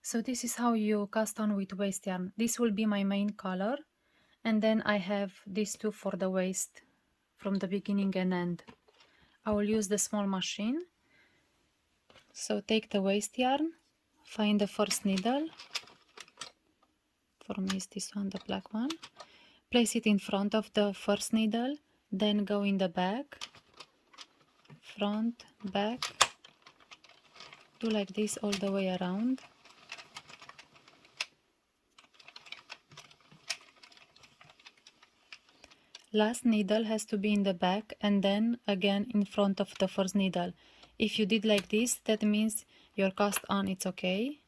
So this is how you cast on with waste yarn. This will be my main color, and then I have these two for the waist from the beginning and end. I will use the small machine. So take the waste yarn, find the first needle, for me is this one, the black one, place it in front of the first needle, then go in the back, front, back, do like this all the way around. Last needle has to be in the back and then again in front of the first needle. If you did like this, that means your cast on it's okay.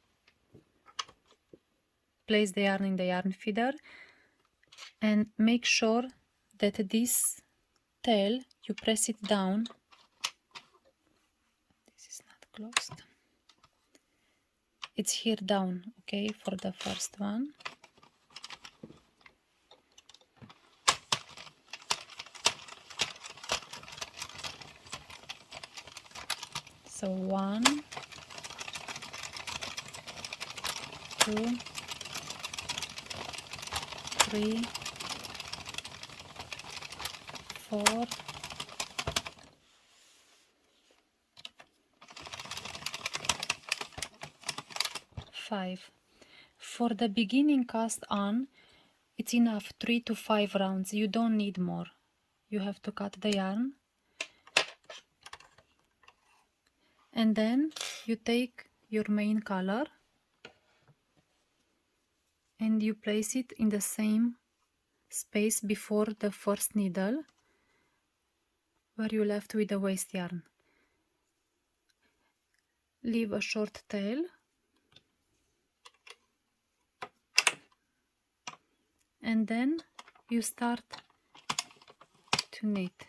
Place the yarn in the yarn feeder and make sure that this tail, you press it down. This is not closed. It's here down, okay, for the first one. So 1, 2, 3, 4, 5. For the beginning cast on, it's enough 3 to 5 rounds. You don't need more. You have to cut the yarn. And then you take your main color and you place it in the same space before the first needle where you left with the waste yarn. Leave a short tail and then you start to knit.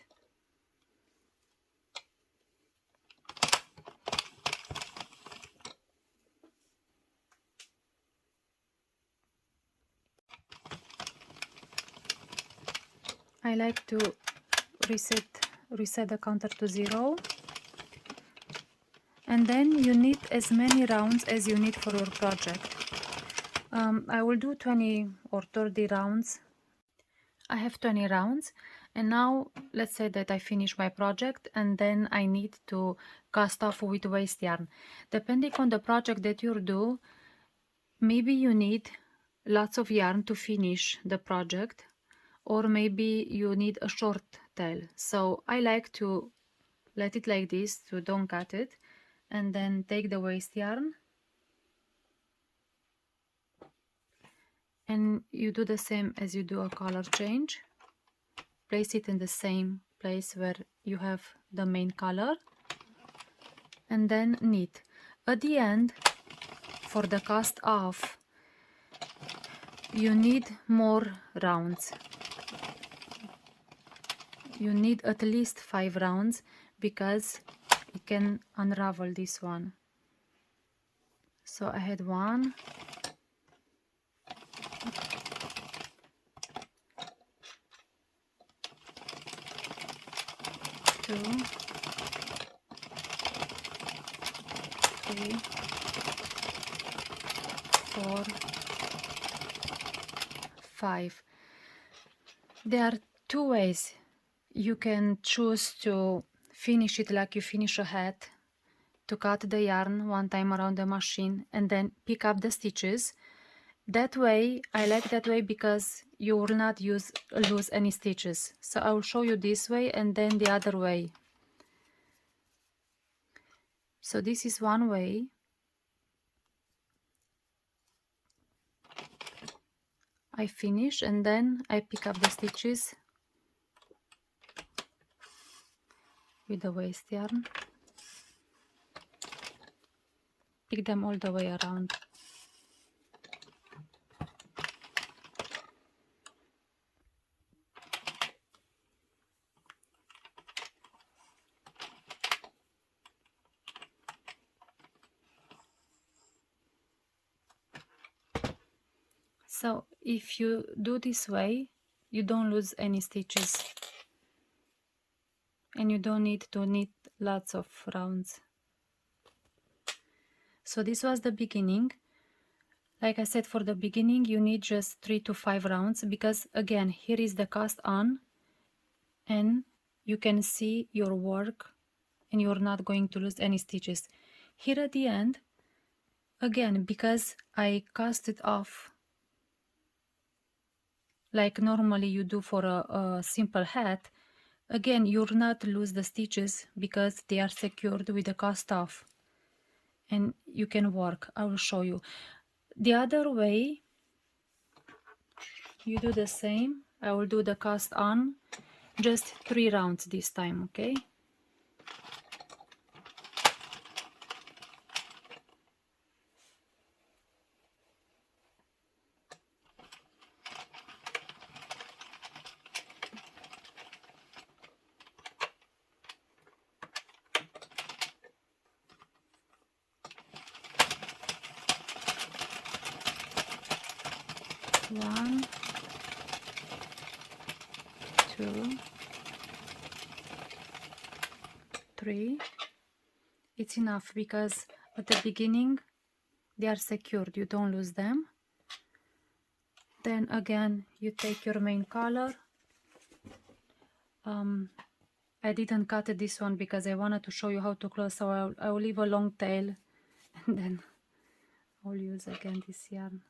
I like to reset the counter to 0, and then you knit as many rounds as you need for your project. I will do 20 or 30 rounds. I have 20 rounds, and now let's say that I finish my project and then I need to cast off with waste yarn. Depending on the project that you do, maybe you need lots of yarn to finish the project, or maybe you need a short tail. So I like to let it like this, to don't cut it, and then take the waste yarn and you do the same as you do a color change. Place it in the same place where you have the main color and then knit. At the end, for the cast off, you need more rounds. You need at least 5 rounds because it can unravel this one. So I had 1, 2, 3, 4, 5. There are 2 ways. You can choose to finish it like you finish a hat, to cut the yarn one time around the machine and then pick up the stitches. That way, I like that way because you will not lose any stitches. So I will show you this way and then the other way. So this is one way. I finish and then I pick up the stitches with the waste yarn. Pick them all the way around. So if you do this way, you don't lose any stitches and you don't need to knit lots of rounds. So this was the beginning. Like I said, for the beginning you need just 3 to 5 rounds, because again, here is the cast on and you can see your work and you're not going to lose any stitches. Here at the end, again, because I cast it off like normally you do for a simple hat, again, you'll not lose the stitches because they are secured with the cast off and you can work. I will show you. The other way, you do the same. I will do the cast on, just 3 rounds this time, okay? One, two, three. It's enough because at the beginning they are secured, you don't lose them. Then again, you take your main color. I didn't cut this one because I wanted to show you how to close, so I will leave a long tail and then I'll use again this yarn.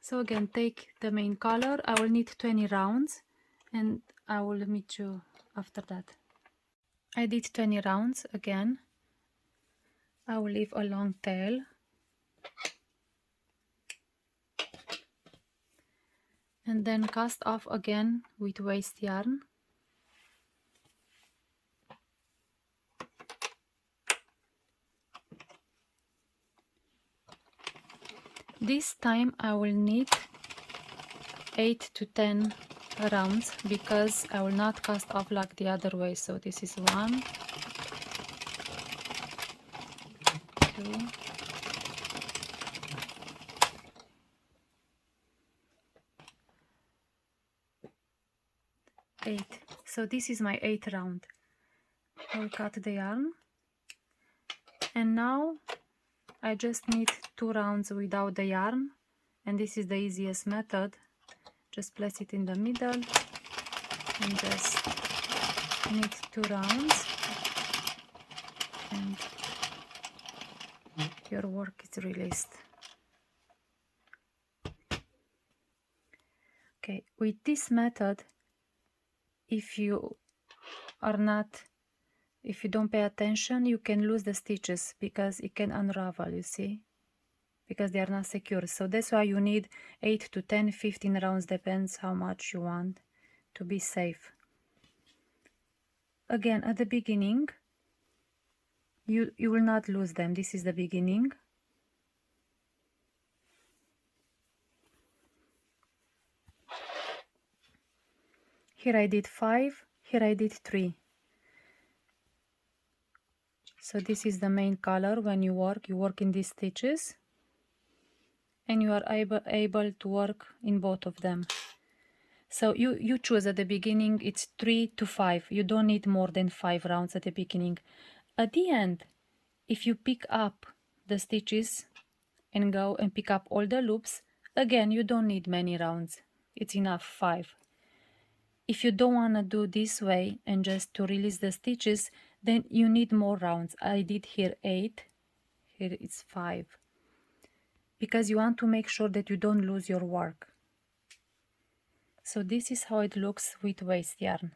So again, take the main color. I will need 20 rounds and I will meet you after that. I did 20 rounds again. I will leave a long tail. And then cast off again with waste yarn. This time I will need 8 to 10 rounds because I will not cast off like the other way. So this is 1, 2, 8. So this is my 8th round. I will cut the yarn. And now I just need 2 rounds without the yarn. And this is the easiest method. Just place it in the middle and just knit 2 rounds and your work is released. Okay, with this method, if you don't pay attention, you can lose the stitches because it can unravel, you see, because they are not secure. So that's why you need 8 to 10, 15 rounds, depends how much you want to be safe. Again, at the beginning, you will not lose them. This is the beginning. Here I did 5, here I did 3. So this is the main color. When you work in these stitches and you are able to work in both of them. So you choose at the beginning, it's 3 to 5. You don't need more than 5 rounds at the beginning. At the end, if you pick up the stitches and go and pick up all the loops, again, you don't need many rounds. It's enough 5. If you don't want to do this way and just to release the stitches, then you need more rounds. I did here 8, here it's 5. Because you want to make sure that you don't lose your work. So this is how it looks with waste yarn.